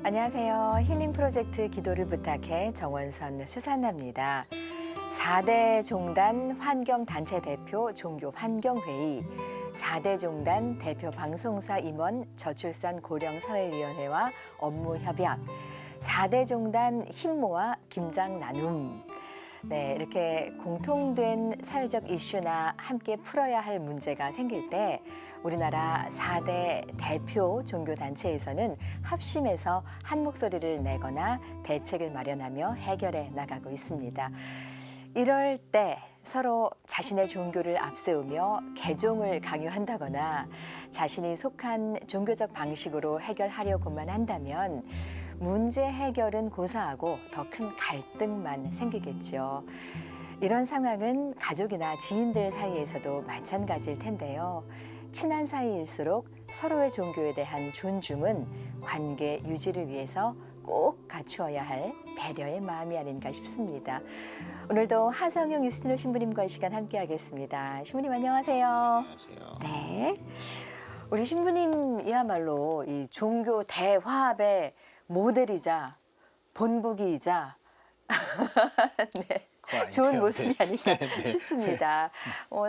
안녕하세요. 힐링 프로젝트 기도를 부탁해 정원선 수산나입니다. 4대 종단 환경단체 대표 종교 환경회의, 4대 종단 대표 방송사 임원 저출산 고령사회위원회와 업무 협약, 4대 종단 힘모아 김장 나눔. 네, 이렇게 공통된 사회적 이슈나 함께 풀어야 할 문제가 생길 때 우리나라 4대 대표 종교단체에서는 합심해서 한 목소리를 내거나 대책을 마련하며 해결해 나가고 있습니다. 이럴 때 서로 자신의 종교를 앞세우며 개종을 강요한다거나 자신이 속한 종교적 방식으로 해결하려고만 한다면 문제 해결은 고사하고 더 큰 갈등만 생기겠죠. 이런 상황은 가족이나 지인들 사이에서도 마찬가지일 텐데요. 친한 사이일수록 서로의 종교에 대한 존중은 관계 유지를 위해서 꼭 갖추어야 할 배려의 마음이 아닌가 싶습니다. 오늘도 하성영 유스티노 신부님과 이 시간 함께하겠습니다. 신부님 안녕하세요. 안녕하세요. 네, 우리 신부님이야말로 이 종교 대화합의 모델이자 본보기이자 네. 좋은 모습이 아닐까 싶습니다.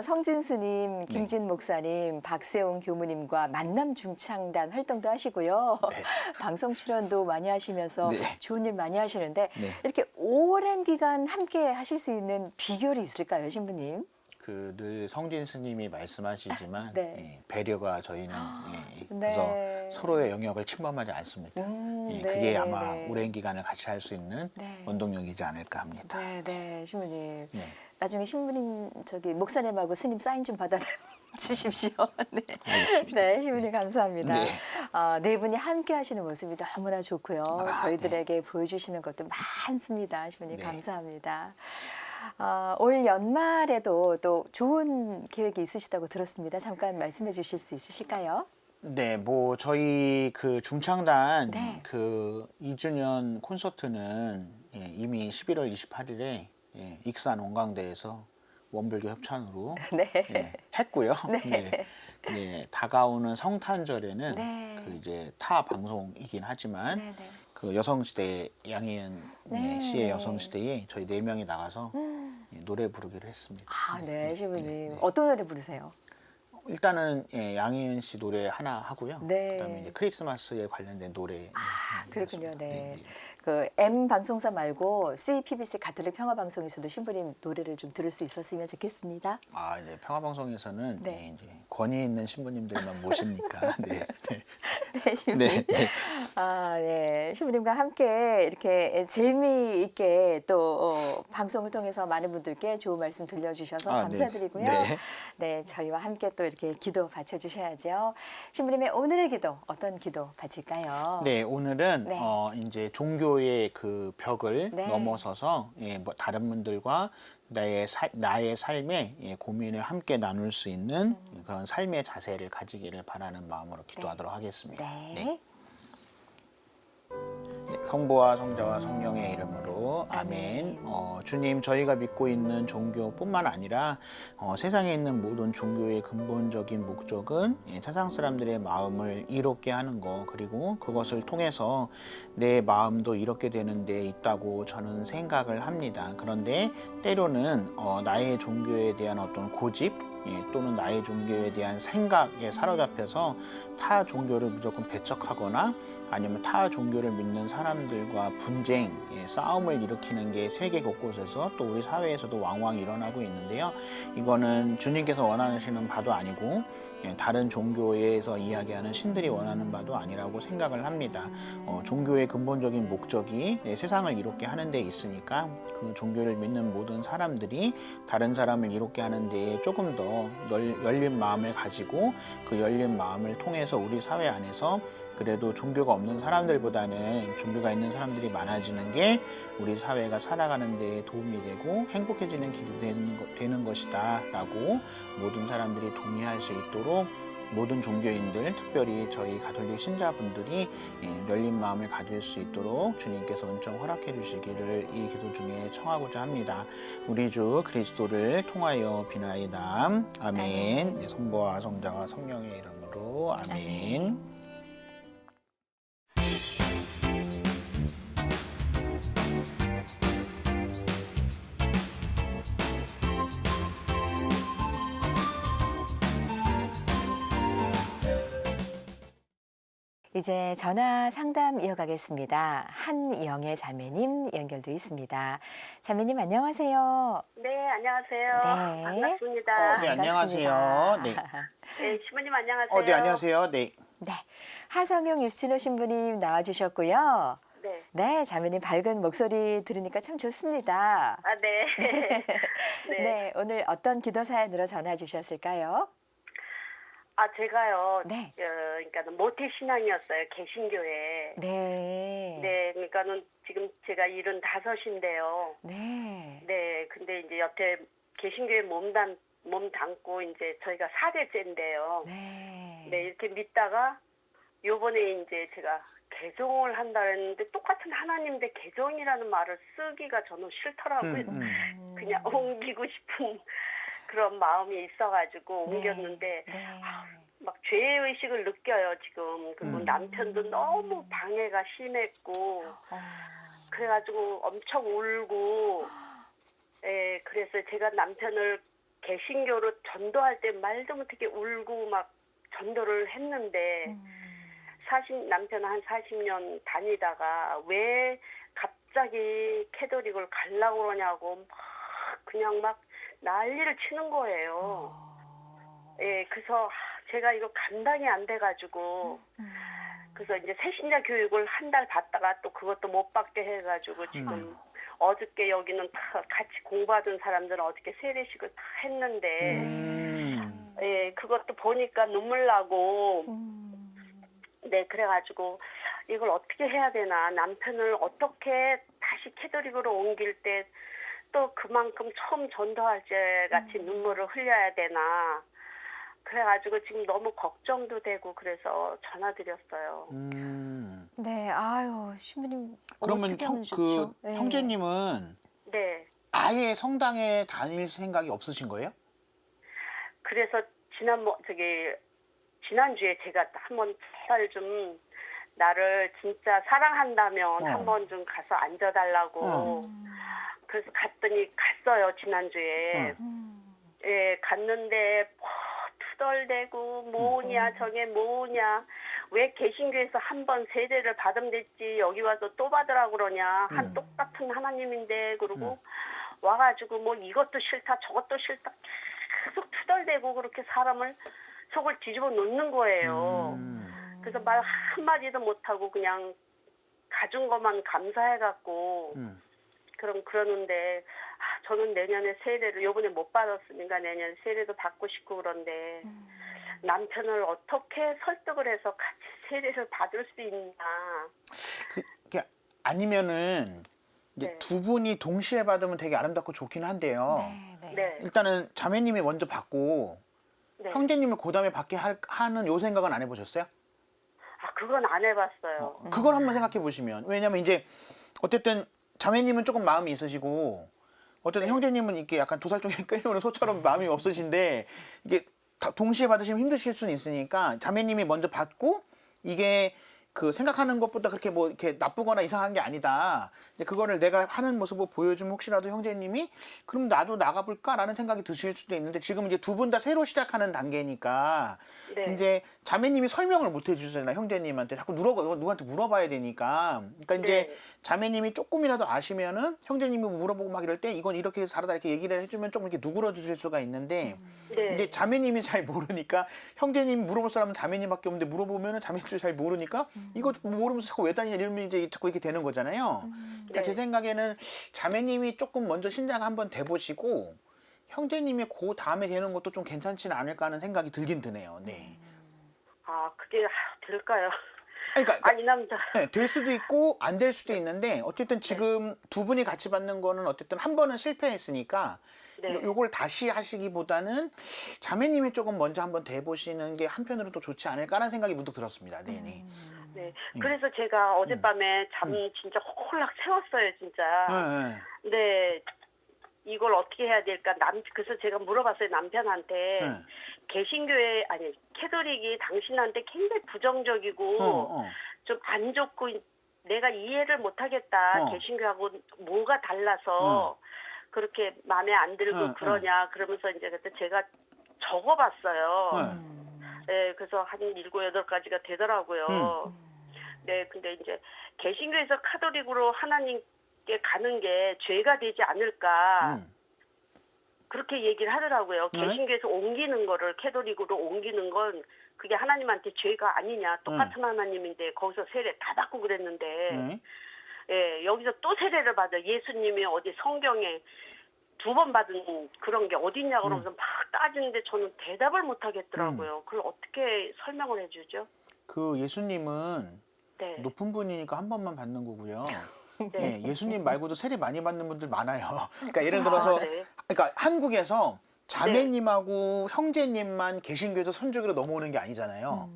성진 스님, 김진 목사님, 박세웅 교무님과 만남 중창단 활동도 하시고요. 네. 방송 출연도 많이 하시면서 네. 좋은 일 많이 하시는데 네. 이렇게 오랜 기간 함께 하실 수 있는 비결이 있을까요, 신부님? 늘 성진 스님이 말씀하시지만 네. 예, 배려가 저희는 네. 그래서 서로의 영역을 침범하지 않습니다. 네, 그게 네, 아마 네. 오랜 기간을 같이 할 수 있는 네. 원동력이지 않을까 합니다. 네, 네, 신부님. 네. 나중에 신부님 목사님하고 스님 사인 좀 받아 주십시오. 네, 알겠습니다. 네, 신부님 감사합니다. 네. 네 분이 함께 하시는 모습이 너무나 좋고요. 저희들에게 보여주시는 것도 많습니다. 신부님 네. 감사합니다. 올 연말에도 또 좋은 계획이 있으시다고 들었습니다. 잠깐 말씀해 주실 수 있으실까요? 네, 저희 그 중창단 네. 그 2주년 콘서트는 이미 11월 28일에 익산 원광대에서 원불교 협찬으로 네. 했고요. 네. 네, 다가오는 성탄절에는 네. 그 이제 타 방송이긴 하지만 네, 네. 그 여성시대 양희은 네. 씨의 여성시대에 저희 4명이 나가서 노래 부르기로 했습니다. 네, 신부님. 네. 어떤 노래 부르세요? 일단은 양희은 씨 노래 하나 하고요. 네. 그다음에 이제 크리스마스에 관련된 노래. 그렇군요. 네. 네. 그 M 방송사 말고 CPBC 가톨릭 평화방송에서도 신부님 노래를 좀 들을 수 있었으면 좋겠습니다. 이제 평화방송에서는 네. 이제 권위 있는 신부님들만 모십니까? 네. 네. 네, 신부님. 네. 네. 네. 신부님과 함께 이렇게 재미있게 또 방송을 통해서 많은 분들께 좋은 말씀 들려주셔서 네. 감사드리고요. 네. 네, 저희와 함께 또 이렇게 기도 바쳐주셔야죠. 신부님의 오늘의 기도 어떤 기도 바칠까요? 네, 오늘은 네. 이제 종교의 그 벽을 네. 넘어서서 다른 분들과 나의 삶의 고민을 함께 나눌 수 있는 그런 삶의 자세를 가지기를 바라는 마음으로 기도하도록 하겠습니다. 네. 성부와 성자와 성령의 이름으로 아멘. 아멘. 주님, 저희가 믿고 있는 종교뿐만 아니라 세상에 있는 모든 종교의 근본적인 목적은 세상 사람들의 마음을 이롭게 하는 것, 그리고 그것을 통해서 내 마음도 이롭게 되는 데 있다고 저는 생각을 합니다. 그런데 때로는 나의 종교에 대한 어떤 고집 또는 나의 종교에 대한 생각에 사로잡혀서 타 종교를 무조건 배척하거나 아니면 타 종교를 믿는 사람들과 분쟁, 싸움을 일으키는 게 세계 곳곳에서 또 우리 사회에서도 왕왕 일어나고 있는데요. 이거는 주님께서 원하시는 바도 아니고 다른 종교에서 이야기하는 신들이 원하는 바도 아니라고 생각을 합니다. 종교의 근본적인 목적이 세상을 이롭게 하는 데 있으니까 그 종교를 믿는 모든 사람들이 다른 사람을 이롭게 하는 데에 조금 더 열린 마음을 가지고 그 열린 마음을 통해서 우리 사회 안에서 그래도 종교가 없는 사람들보다는 종교가 있는 사람들이 많아지는 게 우리 사회가 살아가는 데 도움이 되고 행복해지는 길이 되는 것이다 라고 모든 사람들이 동의할 수 있도록 모든 종교인들, 특별히 저희 가톨릭 신자분들이 열린 마음을 가질 수 있도록 주님께서 은총 허락해 주시기를 이 기도 중에 청하고자 합니다. 우리 주 그리스도를 통하여 비나이다. 아멘. 성부와 성자와 성령의 이름으로 아멘. 이제 전화 상담 이어가겠습니다. 한영애 자매님 연결돼 있습니다. 자매님 안녕하세요. 네, 안녕하세요. 네. 반갑습니다. 네, 안녕하세요. 네. 네, 시부님 안녕하세요. 네, 안녕하세요. 네. 네, 하성용 유신호 신부님 나와주셨고요. 네. 네, 자매님 밝은 목소리 들으니까 참 좋습니다. 아, 네. 네. 네, 오늘 어떤 기도 사연으로 전화 주셨을까요? 아, 제가요. 네. 그러니까 모태 신앙이었어요. 개신교회. 네. 네, 그러니까는 지금 제가 75인데요. 네. 네, 근데 이제 여태 개신교회 몸 담고 이제 저희가 4대째인데요. 네. 네, 이렇게 믿다가 요번에 이제 제가 개종을 한다 했는데 똑같은 하나님인데 개종이라는 말을 쓰기가 저는 싫더라고요. 그냥 옮기고 싶은 그런 마음이 있어가지고 옮겼는데 네. 막 죄의식을 느껴요 지금. 그리고 남편도 너무 방해가 심했고 그래가지고 엄청 울고 예, 그래서 제가 남편을 개신교로 전도할 때 말도 못하게 울고 막 전도를 했는데 남편은 한 40년 다니다가 왜 갑자기 캐톨릭을 가려고 그러냐고 막 그냥 막 난리를 치는 거예요. 예, 그래서 제가 이거 감당이 안 돼가지고 그래서 이제 새신자 교육을 한 달 받다가 또 그것도 못 받게 해가지고 지금 어저께 여기는 다 같이 공부하던 사람들은 어저께 세례식을 다 했는데 예, 그것도 보니까 눈물 나고 네, 그래가지고 이걸 어떻게 해야 되나, 남편을 어떻게 다시 캐톨릭으로 옮길 때 또 그만큼 처음 전도할 때 같이 눈물을 흘려야 되나, 그래가지고 지금 너무 걱정도 되고 그래서 전화드렸어요. 네, 아유, 신부님 그러면 어떻게 하면 좋죠? 네. 형제님은 네, 아예 성당에 다닐 생각이 없으신 거예요? 그래서 지난주에 제가 한번 제발 좀 나를 진짜 사랑한다면 한번 좀 가서 앉아달라고 그래서 갔어요 지난주에. 예, 갔는데 투덜대고 뭐냐 저게 뭐냐 왜 개신교에서 한 번 세례를 받으면 됐지 여기 와서 또 받으라고 그러냐 한 똑같은 하나님인데 그러고 와가지고 뭐 이것도 싫다 저것도 싫다 계속 투덜대고 그렇게 사람을 속을 뒤집어 놓는 거예요. 그래서 말 한마디도 못하고 그냥 가준 것만 감사해갖고 그러는데 저는 내년에 세례를 요번에 못 받았으니까 내년에 세례도 받고 싶고 그런데 남편을 어떻게 설득을 해서 같이 세례를 받을 수 있나. 그게 아니면은 이제 네. 두 분이 동시에 받으면 되게 아름답고 좋긴 한데요. 네, 네. 네. 일단은 자매님이 먼저 받고 네. 형제님을 그 다음에 받게 하는 요 생각은 안 해보셨어요? 아, 그건 안 해봤어요. 그걸 한번 생각해 보시면, 왜냐면 이제 어쨌든 자매님은 조금 마음이 있으시고 어쨌든 형제님은 이렇게 약간 도살종에 끌려오는 소처럼 마음이 없으신데 이게 다 동시에 받으시면 힘드실 수는 있으니까 자매님이 먼저 받고 이게 그 생각하는 것보다 그렇게 뭐 이렇게 나쁘거나 이상한 게 아니다. 이제 그거를 내가 하는 모습을 보여주면 혹시라도 형제님이 그럼 나도 나가볼까라는 생각이 드실 수도 있는데 지금 이제 두 분 다 새로 시작하는 단계니까 네. 이제 자매님이 설명을 못 해주잖아요. 형제님한테 자꾸 누구한테 물어봐야 되니까. 그러니까 이제 네. 자매님이 조금이라도 아시면은 형제님이 물어보고 막 이럴 때 이건 이렇게 다르다 이렇게 얘기를 해주면 조금 이렇게 누그러주실 수가 있는데 네. 이제 자매님이 잘 모르니까 형제님이 물어볼 사람은 자매님밖에 없는데 물어보면은 자매님도 잘 모르니까 이거 모르면서 자꾸 왜 다니냐 이러면 이제 자꾸 이렇게 되는 거잖아요. 그러니까 네. 제 생각에는 자매님이 조금 먼저 신장 한번 돼보시고 형제님이 그 다음에 되는 것도 좀 괜찮지는 않을까 하는 생각이 들긴 드네요. 네. 아, 그게 될까요? 그러니까 이 남자. 네, 될 수도 있고 안 될 수도 있는데 어쨌든 지금 두 분이 같이 받는 거는 어쨌든 한 번은 실패했으니까 네. 요걸 다시 하시기보다는 자매님이 조금 먼저 한번 돼보시는 게 한편으로 또 좋지 않을까라는 생각이 문득 들었습니다. 네네. 네. 그래서 제가 어젯밤에 잠 진짜 홀락 세웠어요, 진짜. 네. 네. 이걸 어떻게 해야 될까? 그래서 제가 물어봤어요, 남편한테. 네. 개신교회, 아니, 캐톨릭이 당신한테 굉장히 부정적이고, 좀 안 좋고, 내가 이해를 못 하겠다. 개신교하고 뭐가 달라서, 그렇게 마음에 안 들고 그러냐. 그러면서 이제 그때 제가 적어봤어요. 네, 그래서 한 7, 8가지가 되더라고요. 네, 근데 이제 개신교에서 카톨릭으로 하나님께 가는 게 죄가 되지 않을까 그렇게 얘기를 하더라고요. 네. 개신교에서 옮기는 거를 캐톨릭으로 옮기는 건 그게 하나님한테 죄가 아니냐. 똑같은 하나님인데 거기서 세례 다 받고 그랬는데 네. 예, 여기서 또 세례를 받아. 예수님이 어디 성경에 2번 받은 그런 게 어딨냐 그러면서 막 따지는데 저는 대답을 못 하겠더라고요. 그걸 어떻게 설명을 해주죠? 그 예수님은 네. 높은 분이니까 한 번만 받는 거고요. 네. 예, 예수님 말고도 세례 많이 받는 분들 많아요. 그러니까 예를 들어서 네. 그러니까 한국에서 자매님하고 형제님만 개신교에서 천주교로 넘어오는 게 아니잖아요.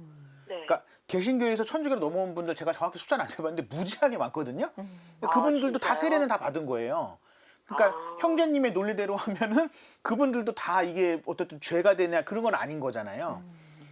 네. 그러니까 개신교에서 천주교로 넘어온 분들 제가 정확히 숫자는 안 해봤는데 무지하게 많거든요. 그러니까 그분들도 다 진짜요? 세례는 다 받은 거예요. 그러니까 형제님의 논리대로 하면은 그분들도 다 이게 어떻든 죄가 되냐 그런 건 아닌 거잖아요.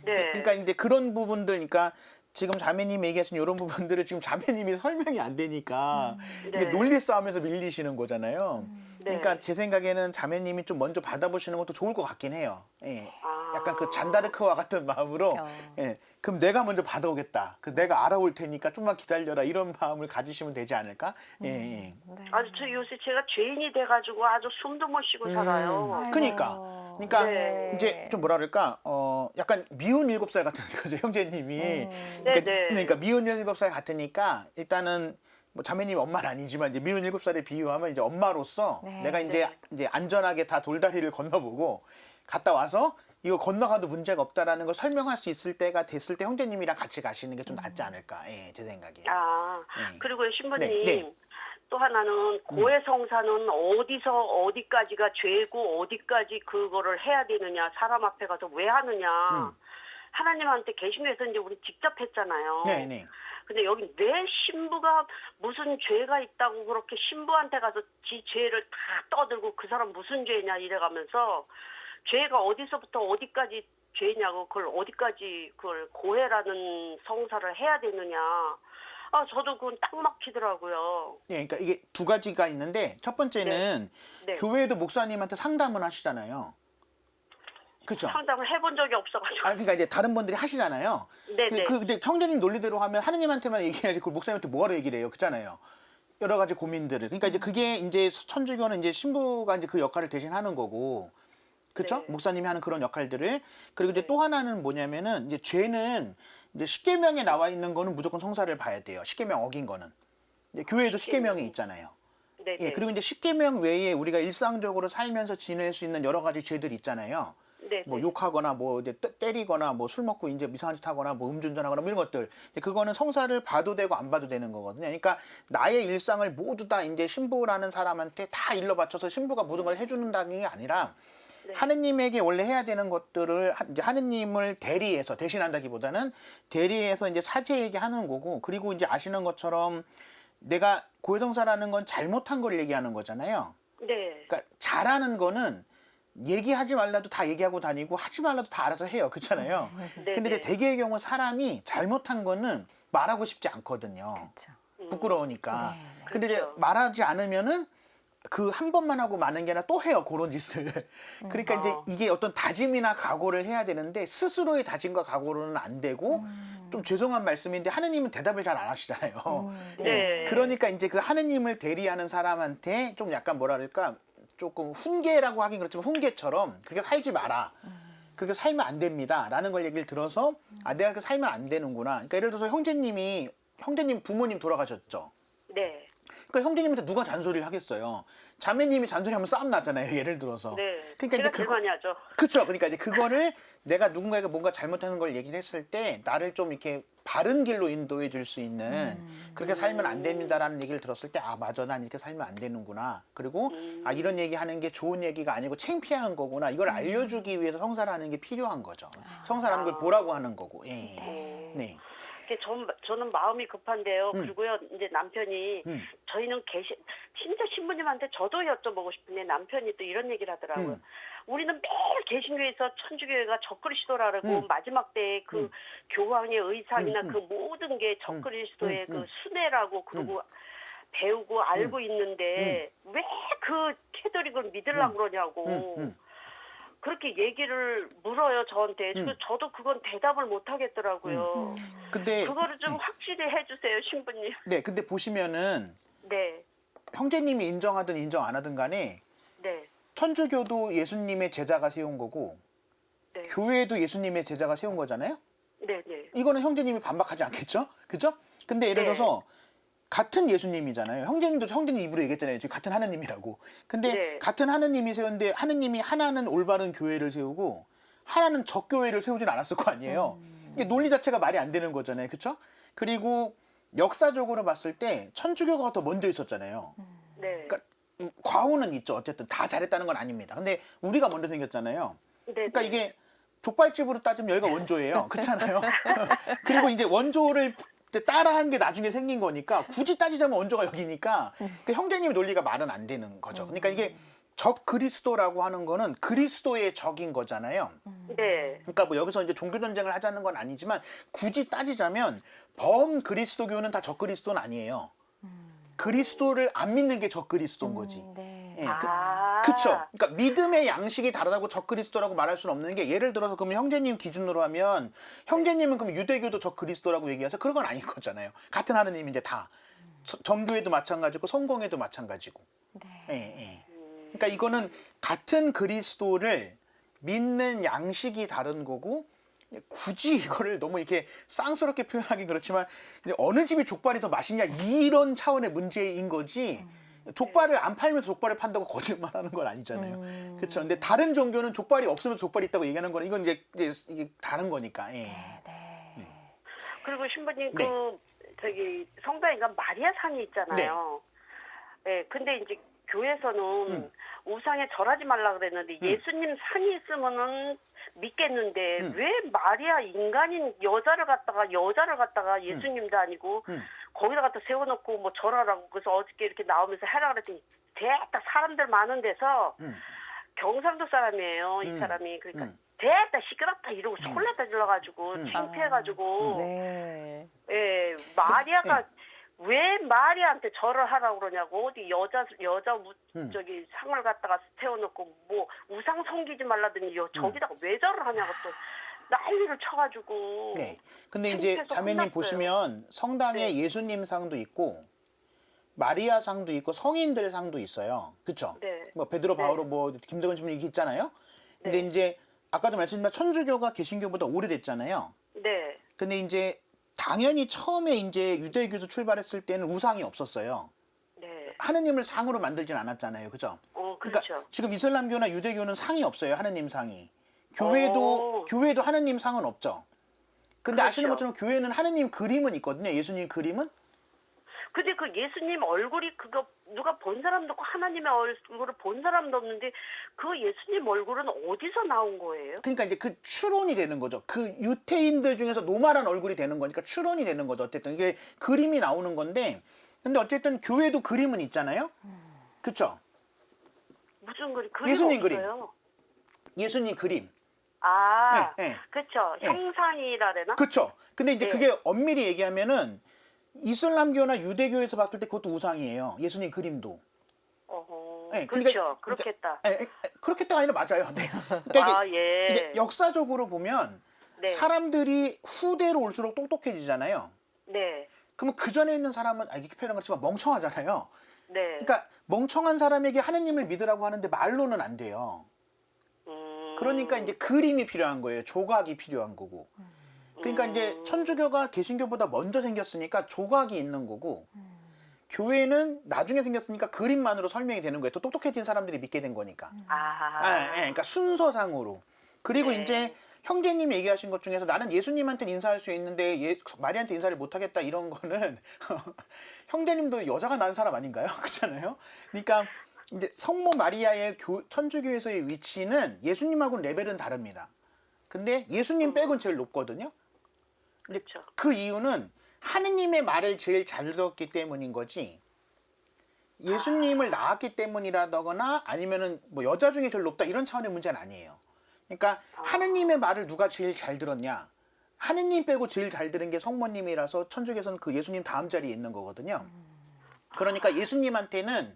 네. 그러니까 이제 그런 부분들, 그러니까 지금 자매님이 얘기하신 이런 부분들을 지금 자매님이 설명이 안 되니까 이게 네. 논리 싸움에서 밀리시는 거잖아요. 네. 그러니까 제 생각에는 자매님이 좀 먼저 받아보시는 것도 좋을 것 같긴 해요. 예. 약간 그 잔다르크와 같은 마음으로, 예. 그럼 내가 먼저 받아오겠다. 그 내가 알아올 테니까 좀만 기다려라. 이런 마음을 가지시면 되지 않을까? 예. 예. 아주 저 요새 제가 죄인이 돼가지고 아주 숨도 못 쉬고 살아요. 그러니까 네. 이제 좀 뭐라 그럴까, 약간 미운 7살 같은 거죠, 형제님이. 네네. 그러니까 미운 7살 같으니까 일단은 뭐 자매님이 엄마는 아니지만 이제 미운 7살에 비유하면 이제 엄마로서 내가 이제 안전하게 다 돌다리를 건너보고 갔다 와서 이거 건너가도 문제가 없다라는 걸 설명할 수 있을 때가 됐을 때 형제님이랑 같이 가시는 게 좀 낫지 않을까, 예, 제 생각에. 아, 그리고 신부님. 네. 또 하나는 고해성사는 어디서 어디까지가 죄고 어디까지 그거를 해야 되느냐, 사람 앞에 가서 왜 하느냐. 하나님한테 개신교에서 이제 우리 직접 했잖아요. 네. 근데 여기 왜 신부가 무슨 죄가 있다고 그렇게 신부한테 가서 지 죄를 다 떠들고 그 사람 무슨 죄냐 이래가면서 죄가 어디서부터 어디까지 죄냐고 그걸 어디까지 그걸 고해라는 성사를 해야 되느냐. 아, 저도 그건 딱 막히더라고요. 예, 그러니까 이게 두 가지가 있는데 첫 번째는 네. 교회도 목사님한테 상담을 하시잖아요. 그렇죠? 상담을 해본 적이 없어가지고. 그러니까 이제 다른 분들이 하시잖아요. 네네. 근데 형제님 논리대로 하면 하느님한테만 얘기해야지 그 목사님한테 뭐하러 얘기를 해요, 그렇잖아요. 여러 가지 고민들을. 그러니까 이제 그게 이제 천주교는 이제 신부가 이제 그 역할을 대신하는 거고, 그렇죠? 네. 목사님이 하는 그런 역할들을. 그리고 이제 또 하나는 뭐냐면은 이제 죄는 이제 십계명에 나와 있는 거는 무조건 성사를 봐야 돼요. 십계명 어긴 거는. 이제 교회에도 십계명이 있잖아요. 네네. 예, 그리고 이제 십계명 외에 우리가 일상적으로 살면서 지낼 수 있는 여러 가지 죄들이 있잖아요. 네네. 뭐 욕하거나 뭐 이제 때리거나 뭐 술 먹고 이제 이상한 짓 하거나 뭐 음주운전하거나 뭐 이런 것들. 그거는 성사를 봐도 되고 안 봐도 되는 거거든요. 그러니까 나의 일상을 모두 다 이제 신부라는 사람한테 다 일러 바쳐서 신부가 모든 걸 해주는다는 게 아니라 하느님에게 원래 해야 되는 것들을 이제 하느님을 대리해서 대신한다기보다는 대리해서 이제 사제에게 하는 거고, 그리고 이제 아시는 것처럼 내가 고해성사라는 건 잘못한 걸 얘기하는 거잖아요. 네. 그러니까 잘하는 거는 얘기하지 말라도 다 얘기하고 다니고 하지 말라도 다 알아서 해요. 그렇잖아요. 네. 근데 이제 대개의 경우 사람이 잘못한 거는 말하고 싶지 않거든요. 그렇죠. 부끄러우니까. 근데 이제 그렇죠. 말하지 않으면은 그 한 번만 하고 마는 게 아니라 또 해요, 그런 짓을. 그러니까 이제 이게 어떤 다짐이나 각오를 해야 되는데 스스로의 다짐과 각오로는 안 되고, 좀 죄송한 말씀인데 하느님은 대답을 잘 안 하시잖아요. 네. 그러니까 이제 그 하느님을 대리하는 사람한테 좀 약간 뭐라 그럴까, 조금 훈계라고 하긴 그렇지만 훈계처럼 그렇게 살지 마라. 그렇게 살면 안 됩니다. 라는 걸 얘기를 들어서 내가 그렇게 살면 안 되는구나. 그러니까 예를 들어서 형제님 부모님 돌아가셨죠. 네. 그러니까 형제님한테 누가 잔소리를 하겠어요. 자매님이 잔소리하면 싸움 나잖아요. 예를 들어서. 네. 그러니까 제가 이제 제일 많이 하죠. 그렇죠. 그러니까 이제 그거를 내가 누군가에게 뭔가 잘못하는 걸 얘기를 했을 때 나를 좀 이렇게 바른 길로 인도해 줄 수 있는, 그렇게 살면 안 됩니다라는 얘기를 들었을 때 맞아, 난 이렇게 살면 안 되는구나. 그리고 이런 얘기하는 게 좋은 얘기가 아니고 창피한 거구나. 이걸 알려주기 위해서 성사를 하는 게 필요한 거죠. 성사라는 걸 보라고 하는 거고. 예. 네. 저는 마음이 급한데요. 그리고요, 이제 남편이 저희는 진짜 신부님한테 저도 여쭤보고 싶은데 남편이 또 이런 얘기를 하더라고요. 우리는 매일 개신교에서 천주교회가 적그리스도라고 마지막 때에 그 교황의 의상이나 그 모든 게 적그리스도의 그 순회라고 그러고 배우고 알고 있는데 왜 그 캐톨릭을 믿으려고 그러냐고. 그렇게 얘기를 물어요 저한테. 저도 그건 대답을 못 하겠더라고요. 근데 그거를 좀 확실히 해주세요 신부님. 네, 근데 보시면은 네, 형제님이 인정하든 인정 안 하든 간에 네, 천주교도 예수님의 제자가 세운 거고 네, 교회도 예수님의 제자가 세운 거잖아요. 네, 네, 이거는 형제님이 반박하지 않겠죠? 그죠? 근데 예를 네. 들어서 같은 예수님이잖아요. 형제님도 형제님 입으로 얘기했잖아요. 지금 같은 하느님이라고. 근데 네. 같은 하느님이 세웠는데 하느님이 하나는 올바른 교회를 세우고 하나는 적교회를 세우진 않았을 거 아니에요. 이게 논리 자체가 말이 안 되는 거잖아요. 그렇죠? 그리고 역사적으로 봤을 때 천주교가 더 먼저 있었잖아요. 네. 그러니까 과오는 있죠. 어쨌든 다 잘했다는 건 아닙니다. 근데 우리가 먼저 생겼잖아요. 네, 그러니까 네. 이게 족발집으로 따지면 여기가 원조예요. 그렇잖아요. 그리고 이제 원조를 따라한 게 나중에 생긴 거니까 굳이 따지자면 원조가 여기니까 그 형제님 논리가 말은 안 되는 거죠. 그러니까 이게 적 그리스도라고 하는 거는 그리스도의 적인 거잖아요. 네. 그러니까 뭐 여기서 이제 종교 전쟁을 하자는 건 아니지만 굳이 따지자면 범 그리스도교는 다 적 그리스도는 아니에요. 그리스도를 안 믿는 게 적 그리스도인 거지. 네. 예, 아. 그쵸. 그러니까 믿음의 양식이 다르다고 적그리스도라고 말할 수는 없는 게 예를 들어서 그러면 형제님 기준으로 하면 형제님은 그럼 유대교도 적그리스도라고 얘기해서 그런 건 아닌 거잖아요. 같은 하느님인데 다. 정교회도 마찬가지고 성공회도 마찬가지고. 네. 예, 예. 그러니까 이거는 같은 그리스도를 믿는 양식이 다른 거고 굳이 이거를 너무 이렇게 쌍스럽게 표현하긴 그렇지만 어느 집이 족발이 더 맛있냐 이런 차원의 문제인 거지 족발을 안 팔면서 족발을 판다고 거짓말하는 건 아니잖아요. 그렇죠. 근데 다른 종교는 족발이 없으면 족발이 있다고 얘기하는 거는 이건 이제 이게 다른 거니까. 예. 네. 그리고 신부님 네. 그 저기 성당인가 마리아 상이 있잖아요. 네. 근데 이제 교회에서는 우상에 절하지 말라 그랬는데 예수님 상이 있으면은 믿겠는데 왜 마리아 인간인 여자를 갖다가 예수님도 아니고 거기다 갖다 세워놓고 뭐 절하라고 그래서 어저께 이렇게 나오면서 해라 그랬더니 대딱 사람들 많은 데서 경상도 사람이에요 이 사람이. 그러니까 대딱 시끄럽다 이러고 솔레다 질러가지고 창피해가지고 네. 예 마리아가 왜 마리아한테 절을 하라고 그러냐고. 어디 여자 저기 상을 갖다가 세워놓고 뭐 우상 섬기지 말라더니 저기다가 왜 절을 하냐고 또 난리를 쳐가지고. 네. 근데 이제 창피해서 자매님 혼났어요. 보시면 성당에 네. 예수님 상도 있고 마리아 상도 있고 성인들 상도 있어요. 그렇죠? 네. 뭐 베드로 네. 바오로 뭐 김대건 신부님 이게 있잖아요. 근데 네. 이제 아까도 말씀드렸지만 천주교가 개신교보다 오래됐잖아요. 네. 근데 이제 당연히 처음에 이제 유대교도 출발했을 때는 우상이 없었어요. 네. 하느님을 상으로 만들진 않았잖아요. 그죠? 그렇죠. 그러니까 지금 이슬람교나 유대교는 상이 없어요. 하느님 상이. 오. 교회도 하느님 상은 없죠. 근데 아시는 그렇죠. 것처럼 교회는 하느님 그림은 있거든요. 예수님 그림은. 근데 그 예수님 얼굴이 그거 누가 본 사람도 없고 하나님의 얼굴을 본 사람도 없는데 그 예수님 얼굴은 어디서 나온 거예요? 그러니까 이제 그 추론이 되는 거죠. 그 유태인들 중에서 노말한 얼굴이 되는 거니까 추론이 되는 거죠. 어쨌든 이게 그림이 나오는 건데 근데 어쨌든 교회도 그림은 있잖아요. 그렇죠? 무슨 그림 예수님 그림. 없어요. 예수님 그림. 아, 네, 네. 그렇죠. 네. 형상이라 그러나? 그렇죠. 근데 이제 네. 그게 엄밀히 얘기하면은 이슬람교나 유대교에서 봤을 때 그것도 우상이에요. 예수님 그림도. 어허. 네, 그렇죠. 그렇겠다. 그렇겠다가 아니라 맞아요. 네. 그러니까 아, 예. 이게 역사적으로 보면 네. 사람들이 후대로 올수록 똑똑해지잖아요. 네. 그러면 그 전에 있는 사람은 이렇게 표현한 그렇지만 멍청하잖아요. 네. 그러니까 멍청한 사람에게 하느님을 믿으라고 하는데 말로는 안 돼요. 그러니까 이제 그림이 필요한 거예요. 조각이 필요한 거고. 그러니까 이제 천주교가 개신교보다 먼저 생겼으니까 조각이 있는 거고 교회는 나중에 생겼으니까 그림만으로 설명이 되는 거예요. 또 똑똑해진 사람들이 믿게 된 거니까. 그러니까 순서상으로. 그리고 네. 이제 형제님이 얘기하신 것 중에서 나는 예수님한테 인사할 수 있는데 마리한테 인사를 못하겠다 이런 거는 형제님도 여자가 난 사람 아닌가요? 그렇잖아요. 그러니까 이제 성모 마리아의 천주교에서의 위치는 예수님하고는 레벨은 다릅니다. 근데 예수님 빼곤 제일 높거든요. 근데 그렇죠. 그 이유는 하느님의 말을 제일 잘 들었기 때문인 거지. 예수님을 낳았기 때문이라거나 아니면은 뭐 여자 중에 제일 높다 이런 차원의 문제는 아니에요. 그러니까 하느님의 말을 누가 제일 잘 들었냐? 하느님 빼고 제일 잘 들은 게 성모님이라서 천주교에서는 그 예수님 다음 자리에 있는 거거든요. 그러니까 예수님한테는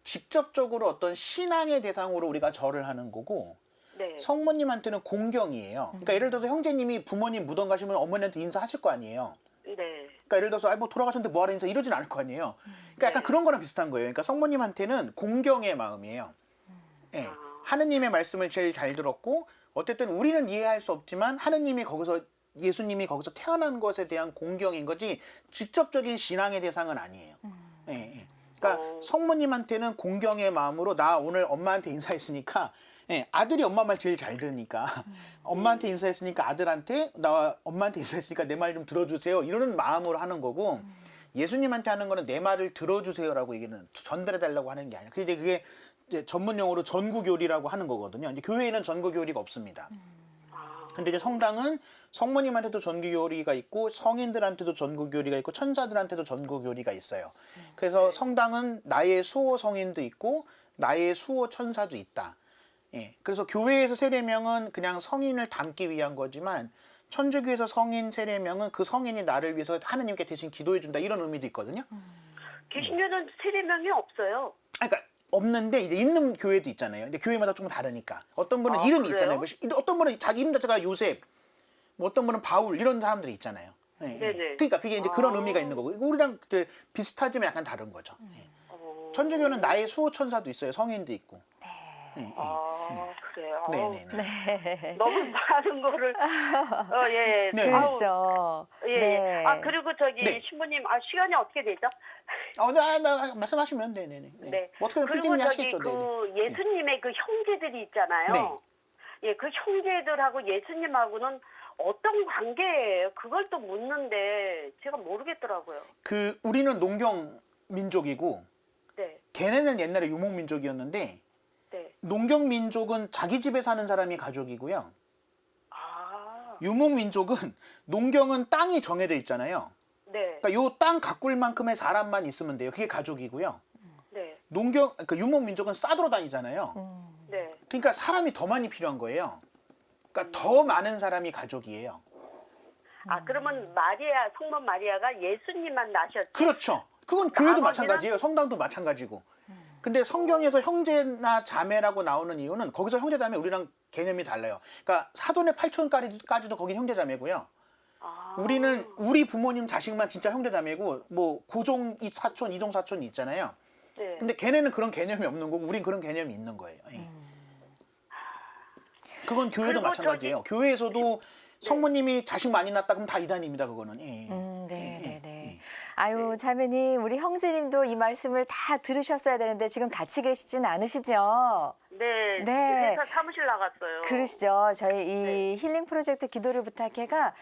직접적으로 어떤 신앙의 대상으로 우리가 절을 하는 거고 네. 성모님한테는 공경이에요. 그러니까 예를 들어서 형제님이 부모님 무덤 가시면 어머니한테 인사하실 거 아니에요. 네. 그러니까 예를 들어서 뭐 돌아가셨는데 뭐하러 인사 이러진 않을 거 아니에요. 그러니까 약간 네. 그런 거랑 비슷한 거예요. 그러니까 성모님한테는 공경의 마음이에요. 예. 하느님의 말씀을 제일 잘 들었고 어쨌든 우리는 이해할 수 없지만 하느님이 거기서 예수님이 거기서 태어난 것에 대한 공경인 거지 직접적인 신앙의 대상은 아니에요. 예, 예. 그러니까 성모님한테는 공경의 마음으로 나 오늘 엄마한테 인사했으니까 예, 아들이 엄마 말 제일 잘 들으니까 엄마한테 인사했으니까 아들한테 나 엄마한테 인사했으니까 내 말 좀 들어주세요 이러는 마음으로 하는 거고 예수님한테 하는 거는 내 말을 들어주세요라고 얘기는 전달해달라고 하는 게 아니에요. 그게 이제 전문 용어로 전구교리라고 하는 거거든요. 이제 교회에는 전구교리가 없습니다. 근데 이제 성당은 성모님한테도 전구교리가 있고 성인들한테도 전구교리가 있고 천사들한테도 전구교리가 있어요. 그래서 성당은 나의 수호 성인도 있고 나의 수호 천사도 있다. 예. 그래서 교회에서 세례명은 그냥 성인을 담기 위한 거지만 천주교에서 성인 세례명은 그 성인이 나를 위해서 하느님께 대신 기도해 준다 이런 의미도 있거든요. 개신교는 세례명이 없어요. 그러니까 없는데 이제 있는 교회도 있잖아요. 근데 교회마다 조금 다르니까. 어떤 분은 아, 이름이 그래요? 있잖아요. 뭐 어떤 분은 자기 이름 자체가 요셉, 뭐 어떤 분은 바울 이런 사람들이 있잖아요. 예, 예. 네네. 그러니까 그게 이제 그런 의미가 있는 거고 우리랑 이제 비슷하지만 약간 다른 거죠. 예. 천주교는 나의 수호 천사도 있어요. 성인도 있고. 예, 예. 그래요. 네네네. 너무 많은 거를. 예. 네. 아우, 그렇죠. 예. 네. 그리고 저기 네. 신부님, 시간이 어떻게 되죠? 말씀하시면 네네네. 네. 뭐 어떻게든 그리고 필딩이 저기 하시겠죠. 그 네네. 예수님의 그 형제들이 있잖아요. 네. 예, 그 형제들하고 예수님하고는 어떤 관계예요? 그걸 또 묻는데 제가 모르겠더라고요. 우리는 농경 민족이고 네, 걔네는 옛날에 유목 민족이었는데 네. 농경 민족은 자기 집에 사는 사람이 가족이고요. 아, 유목 민족은 농경은 땅이 정해져 있잖아요. 네, 그러니까 요 땅 가꿀 만큼의 사람만 있으면 돼요. 그게 가족이고요. 네, 그러니까 유목 민족은 싸돌아 다니잖아요. 네. 그러니까 사람이 더 많이 필요한 거예요. 그러니까 더 많은 사람이 가족이에요. 그러면 성모 마리아가 예수님만 낳으셨죠? 그렇죠. 그건 교회도 나머지는? 마찬가지예요. 성당도 마찬가지고. 근데 성경에서 형제나 자매라고 나오는 이유는 거기서 형제 자매 우리랑 개념이 달라요. 그러니까 사돈의 8촌까지도 거긴 형제 자매고요. 우리는 우리 부모님 자식만 진짜 형제 자매고 뭐 고종 사촌, 이종 사촌이 있잖아요. 네. 근데 걔네는 그런 개념이 없는 거고 우린 그런 개념이 있는 거예요. 예. 그건 교회도 그리고 마찬가지예요. 교회에서도 성모님이 자식 많이 낳았다 그럼 다 이단입니다. 그거는. 예. 네네네. 아유, 자매님, 우리 형제님도 이 말씀을 다 들으셨어야 되는데 지금 같이 계시진 않으시죠? 네, 네. 회사 사무실 나갔어요. 그러시죠. 저희 이 힐링 프로젝트 기도를 부탁해가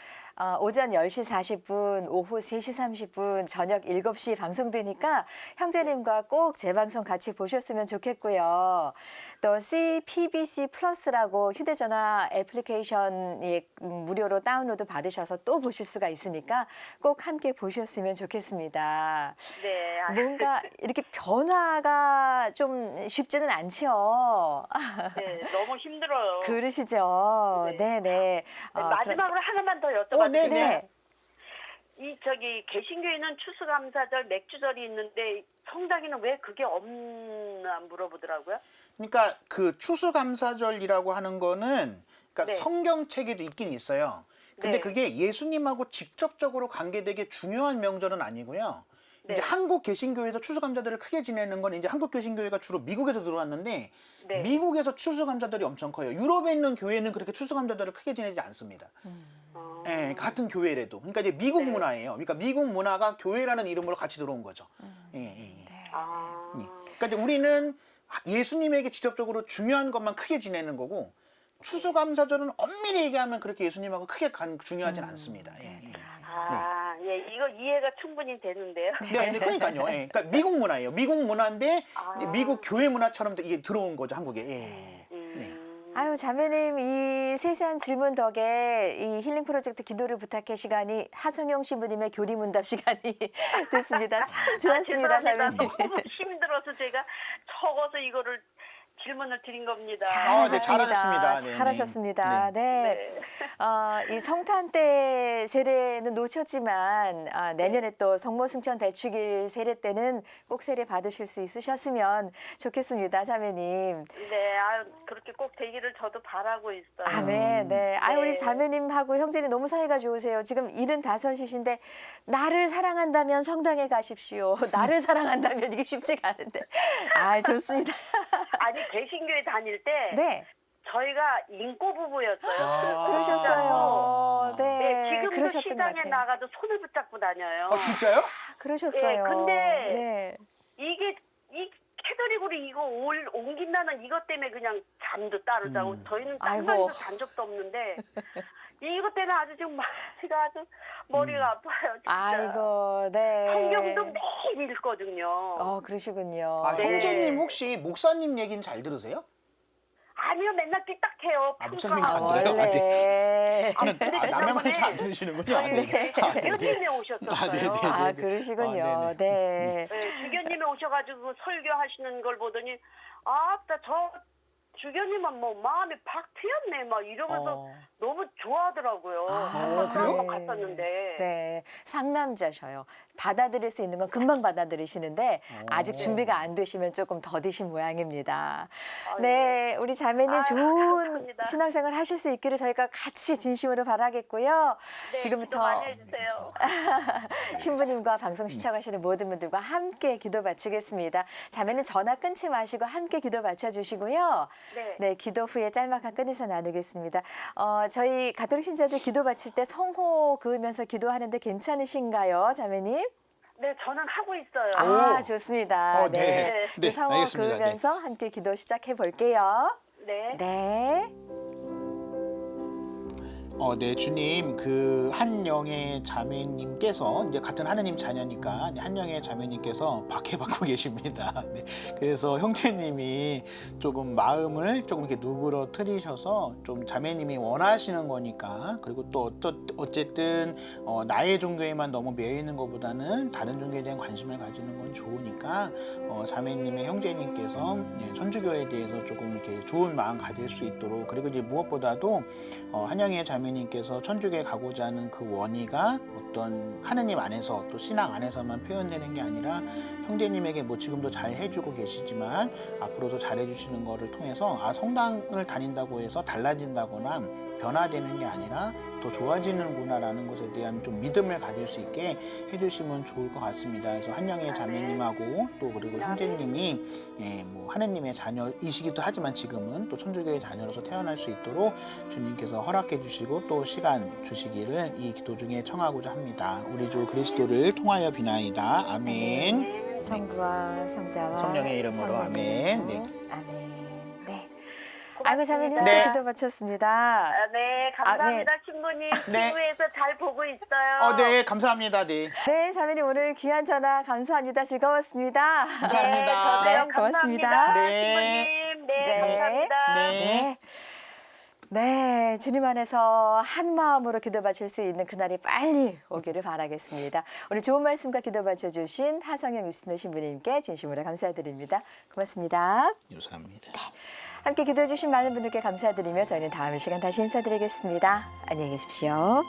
오전 10시 40분, 오후 3시 30분, 저녁 7시 방송되니까 형제님과 꼭 재방송 같이 보셨으면 좋겠고요. 또 CPBC 플러스라고 휴대전화 애플리케이션 무료로 다운로드 받으셔서 또 보실 수가 있으니까 꼭 함께 보셨으면 좋겠습니다. 네. 뭔가 이렇게 변화가 좀 쉽지는 않지요. 네, 너무 힘들어요. 그러시죠. 네. 네네. 마지막으로 하나만 더 여쭤봐도 네네. 돼요? 개신교에는 추수감사절, 맥주절이 있는데 성당에는 왜 그게 없나 물어보더라고요. 그러니까 그 추수감사절이라고 하는 거는 그러니까 네. 성경책에도 있긴 있어요. 근데 네. 그게 예수님하고 직접적으로 관계되게 중요한 명절은 아니고요. 네. 이제 한국 개신교에서 추수감사절을 크게 지내는 건 이제 한국 개신교회가 주로 미국에서 들어왔는데 네. 미국에서 추수감사절이 엄청 커요. 유럽에 있는 교회는 그렇게 추수감사절을 크게 지내지 않습니다. 예, 같은 교회라도. 그러니까 이제 미국 네. 문화예요. 그러니까 미국 문화가 교회라는 이름으로 같이 들어온 거죠. 예, 예, 예. 그러니까 이제 우리는 예수님에게 직접적으로 중요한 것만 크게 지내는 거고 추수감사절은 엄밀히 얘기하면 그렇게 예수님하고 크게 중요하진 않습니다. 예, 예. 이거 이해가 충분히 되는데요. 네, 네, 그러니까요. 예. 그러니까 미국 문화예요. 미국 문화인데 미국 교회 문화처럼 이게 들어온 거죠, 한국에. 예. 네. 아유, 자매님, 이 세세한 질문 덕에 이 힐링 프로젝트 기도를 부탁해 시간이 하성영 신부님의 교리문답 시간이 됐습니다. 참 좋았습니다, 죄송합니다. 자매님. 너무 힘들어서 제가 적어서 이거를 질문을 드린 겁니다. 네, 잘하셨습니다. 네, 잘하셨습니다. 네. 이 성탄 때 세례는 놓쳤지만 내년에 또 성모승천 대축일 세례 때는 꼭 세례 받으실 수 있으셨으면 좋겠습니다, 자매님. 네, 그렇게 꼭 되기를 저도 바라고 있어요. 아멘. 네. 우리 네. 자매님하고 형제님 너무 사이가 좋으세요. 지금 75이신데 나를 사랑한다면 성당에 가십시오. 나를 사랑한다면 이게 쉽지가 않은데. 좋습니다. 아니 개신교에 다닐 때 네. 저희가 인꼬 부부였어요. 그러셨어요. 네. 네, 지금도 그러셨던 것 시장에 같아요. 나가도 손을 붙잡고 다녀요. 진짜요? 그러셨어요. 네, 근데 네. 이게 이 캐더릭으로 이거 옮긴다는 이것 때문에 그냥 잠도 따로 자고 저희는 한 아이고. 번도 잔 적도 없는데 이것 때문에 아주 지금 제가 아주 머리가 아파요. 진짜. 아이고, 네. 성경도 매일 읽거든요. 그러시군요. 네. 형제님 혹시 목사님 얘기는 잘 들으세요? 아니요, 맨날 삐딱해요. 목사님 평가. 안 들어요? 원래. 남의 말 잘 안 들으시는군요. 저희 주교님이 오셨었어요. 네네. 그러시군요. 네네. 네. 네, 주교님이 오셔가지고 설교하시는 걸 보더니 저 주교님은 뭐 마음이 팍 트였네 막 이러면서 너무 좋아하더라고요. 한번 그래요? 갔었는데. 네, 상남자셔요. 받아들일 수 있는 건 금방 받아들이시는데 아직 준비가 안 되시면 조금 더디신 모양입니다. 네, 우리 자매님 좋은 감사합니다. 신앙생활 하실 수 있기를 저희가 같이 진심으로 바라겠고요. 네, 지금부터 기도 많이 해주세요. 신부님과 방송 시청하시는 모든 분들과 함께 기도 바치겠습니다. 자매는 전화 끊지 마시고 함께 기도 바쳐주시고요. 네. 기도 후에 짤막한 끝에서 나누겠습니다. 저희 가톨릭 신자들 기도 바칠 때 성호 그으면서 기도하는데 괜찮으신가요, 자매님? 네, 저는 하고 있어요. 좋습니다. 네. 그 네, 성호 알겠습니다. 그으면서 함께 기도 시작해 볼게요. 네. 네. 네, 주님, 그 한영의 자매님께서 이제 같은 하느님 자녀니까 한영의 자매님께서 박해받고 계십니다. 네, 그래서 형제님이 조금 마음을 조금 이렇게 누그러뜨리셔서 좀 자매님이 원하시는 거니까 그리고 또 어쨌든 나의 종교에만 너무 매여 있는 것보다는 다른 종교에 대한 관심을 가지는 건 좋으니까 자매님의 형제님께서 천주교에 대해서 조금 이렇게 좋은 마음 가질 수 있도록 그리고 이제 무엇보다도 한영의 자매님께서 천주교에 가고자 하는 그 원의가 어떤 하느님 안에서 또 신앙 안에서만 표현되는 게 아니라 형제님에게 뭐 지금도 잘 해주고 계시지만 앞으로도 잘 해주시는 거를 통해서 성당을 다닌다고 해서 달라진다거나 변화되는 게 아니라 더 좋아지는구나라는 것에 대한 좀 믿음을 가질 수 있게 해주시면 좋을 것 같습니다. 그래서 한영의 자매님하고 또 그리고 형제님이 뭐 하느님의 자녀이시기도 하지만 지금은 또 천주교의 자녀로서 태어날 수 있도록 주님께서 허락해 주시고 또 시간 주시기를 이 기도 중에 청하고자 합니다. 우리 주 그리스도를 통하여 비나이다. 아멘. 성부와 성자와 성령의 이름으로 아멘. 네. 아멘. 네. 아이고 자매님 네. 기도 바쳤습니다. 네, 감사합니다, 네. 신부님. 네. TV에서 잘 보고 있어요. 네, 감사합니다. 네. 네, 자매님 오늘 귀한 전화 감사합니다. 즐거웠습니다. 감사합니다. 네, 네, 고맙습니다. 네. 신부님. 네, 감사합니다. 네. 네, 주님 안에서 한 마음으로 기도 바칠 수 있는 그날이 빨리 오기를 바라겠습니다. 오늘 좋은 말씀과 기도 바쳐주신 하성영 유스며 신부님께 진심으로 감사드립니다. 고맙습니다. 감사합니다. 함께 기도해 주신 많은 분들께 감사드리며 저희는 다음 시간 다시 인사드리겠습니다. 안녕히 계십시오.